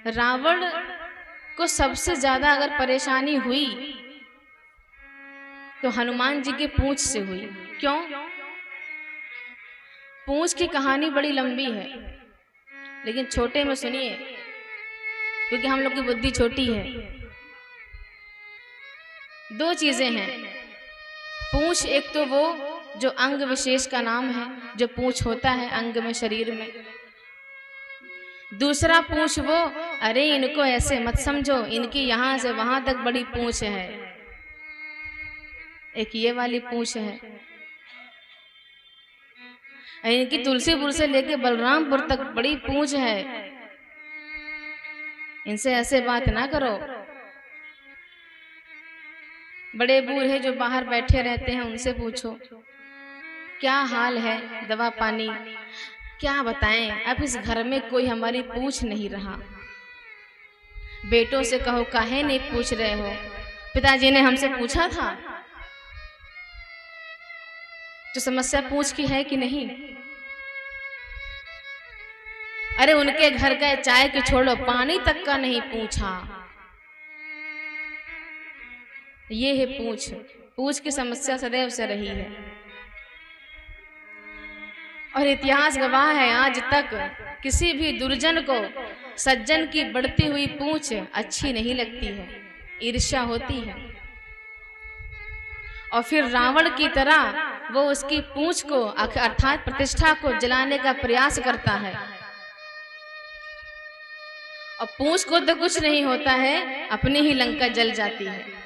रावण को सबसे ज्यादा अगर परेशानी हुई तो हनुमान जी की पूंछ से हुई। क्यों? पूंछ की कहानी बड़ी लंबी है, लेकिन छोटे में सुनिए, क्योंकि हम लोग की बुद्धि छोटी है। दो चीजें हैं। पूंछ एक तो वो जो अंग विशेष का नाम है, जो पूंछ होता है अंग में, शरीर में। दूसरा पूंछ वो, अरे इनको ऐसे मत समझो, इनकी यहां से वहां तक बड़ी पूंछ है। एक ये वाली पूंछ है, इनकी तुलसीपुर से लेके बलरामपुर तक बड़ी पूंछ है। इनसे ऐसे बात ना करो। बड़े बूढ़े जो बाहर बैठे रहते हैं उनसे पूछो क्या हाल है, दवा पानी क्या बताएं। अब इस घर में कोई हमारी पूछ नहीं रहा। बेटों से कहो काहे नहीं पूछ रहे हो, पिताजी ने हमसे पूछा था। तो समस्या पूछ की है कि नहीं? अरे उनके घर का चाय की छोड़ो, पानी तक का नहीं पूछा। ये है पूछ। पूछ की समस्या सदैव से रही है और इतिहास गवाह है, आज तक किसी भी दुर्जन को सज्जन की बढ़ती हुई पूछ अच्छी नहीं लगती है, ईर्ष्या होती है। और फिर रावण की तरह वो उसकी पूंछ को अर्थात प्रतिष्ठा को जलाने का प्रयास करता है। और पूंछ को तो कुछ नहीं होता है, अपनी ही लंका जल जाती है।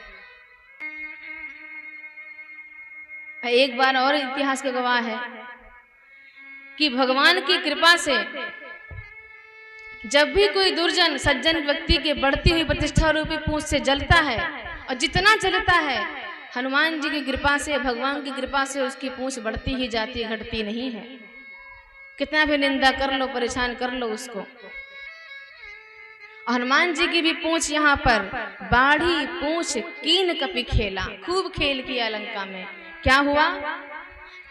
एक बार और इतिहास का गवाह है कि भगवान की कृपा से जब भी कोई दुर्जन सज्जन व्यक्ति के बढ़ती हुई प्रतिष्ठा रूपी पूंछ से जलता है, और जितना जलता है हनुमान जी की कृपा से, भगवान की कृपा से उसकी पूंछ बढ़ती ही जाती है, घटती नहीं है। कितना भी निंदा कर लो, परेशान कर लो उसको। हनुमान जी की भी पूंछ यहाँ पर बाढ़ी पूंछ कीन कपि खेला, खूब खेल किया लंका में। क्या हुआ?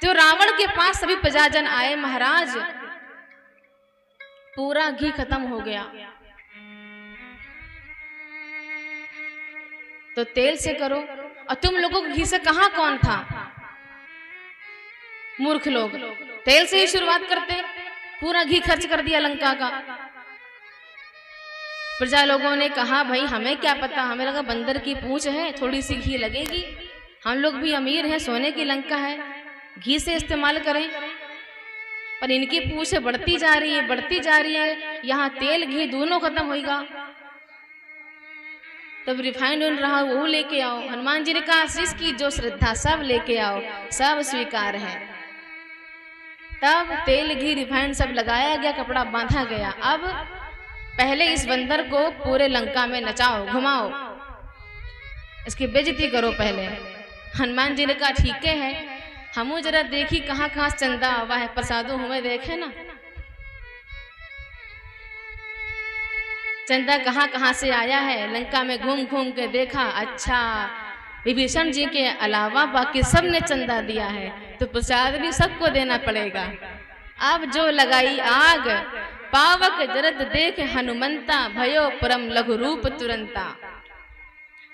तो रावण के पास सभी प्रजाजन आए, महाराज पूरा घी खत्म हो गया, तो तेल से करो। और तुम लोगों को घी से कहां कौन था? मूर्ख लोग, तेल से ही शुरुआत करते, पूरा घी खर्च कर दिया लंका का। प्रजा लोगों ने कहा भाई हमें क्या पता, हमें लगा बंदर की पूंछ है, थोड़ी सी घी लगेगी, हम लोग भी अमीर हैं, सोने की लंका है, घी से इस्तेमाल करें। पर इनकी पूंछ बढ़ती जा रही है, बढ़ती जा रही है, यहाँ तेल घी दोनों खत्म होगा। तब रिफाइंड ऑयल रहा वो लेके आओ। हनुमान जी ने कहा जिसकी जो श्रद्धा सब लेके आओ, सब स्वीकार है। तब तेल घी रिफाइंड सब लगाया गया, कपड़ा बांधा गया। अब पहले इस बंदर को पूरे लंका में नचाओ, घुमाओ, इसकी बेइज्जती करो पहले। हनुमान जी ने कहा ठीक है, हमू जरा देखी कहाँ कहाँ चंदा आवा है, प्रसादों हमें देखे ना, चंदा कहाँ कहाँ से आया है। लंका में घूम घूम के देखा, अच्छा विभीषण जी के अलावा बाकी सब ने चंदा दिया है, तो प्रसाद भी सबको देना पड़ेगा। अब जो लगाई आग, पावक जरद देख हनुमंता, भयो परम लघु रूप तुरंता।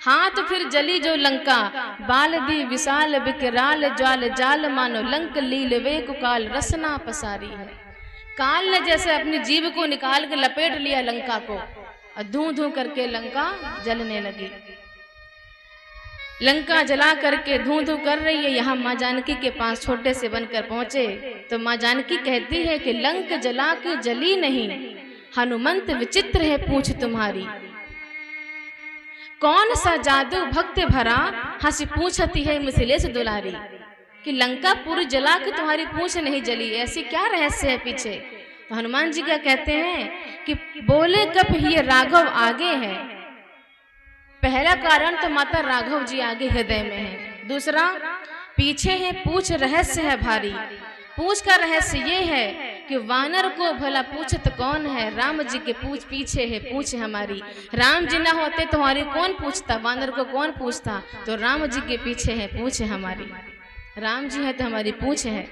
हाँ तो फिर जली जो लंका, बाल दी विशाल विकराल ज्वाल जाल, मानो लंक लील वे कुकाल रसना पसारी है। काल ने जैसे अपनी जीभ को निकाल के लपेट लिया लंका को, और धू धू करके लंका जलने लगी। लंका जला करके धू धू कर रही है। यहाँ माँ जानकी के पास छोटे से बनकर पहुंचे तो माँ जानकी कहती है कि लंक जला के जली नहीं, हनुमंत विचित्र है पूंछ तुम्हारी। कौन सा जादू भक्त भरा, हंसी पूछती है मिथिलेश दुलारी। कि लंका पूरी जला के तुम्हारी पूंछ नहीं जली, ऐसी क्या रहस्य है पीछे? तो हनुमान जी क्या कहते हैं कि बोले कब ये राघव आगे है। पहला कारण तो माता राघव जी आगे हृदय में है, दूसरा पीछे है पूछ रहस्य है भारी। पूछ का रहस्य ये है कि वानर को भला पूछत कौन है, राम जी के पूछ पीछे है पूछ हमारी। राम जी ना होते तुम्हारी कौन पूछता, वानर को कौन पूछता, तो राम जी के पीछे है पूछ हमारी। राम जी है तो हमारी पूछ है।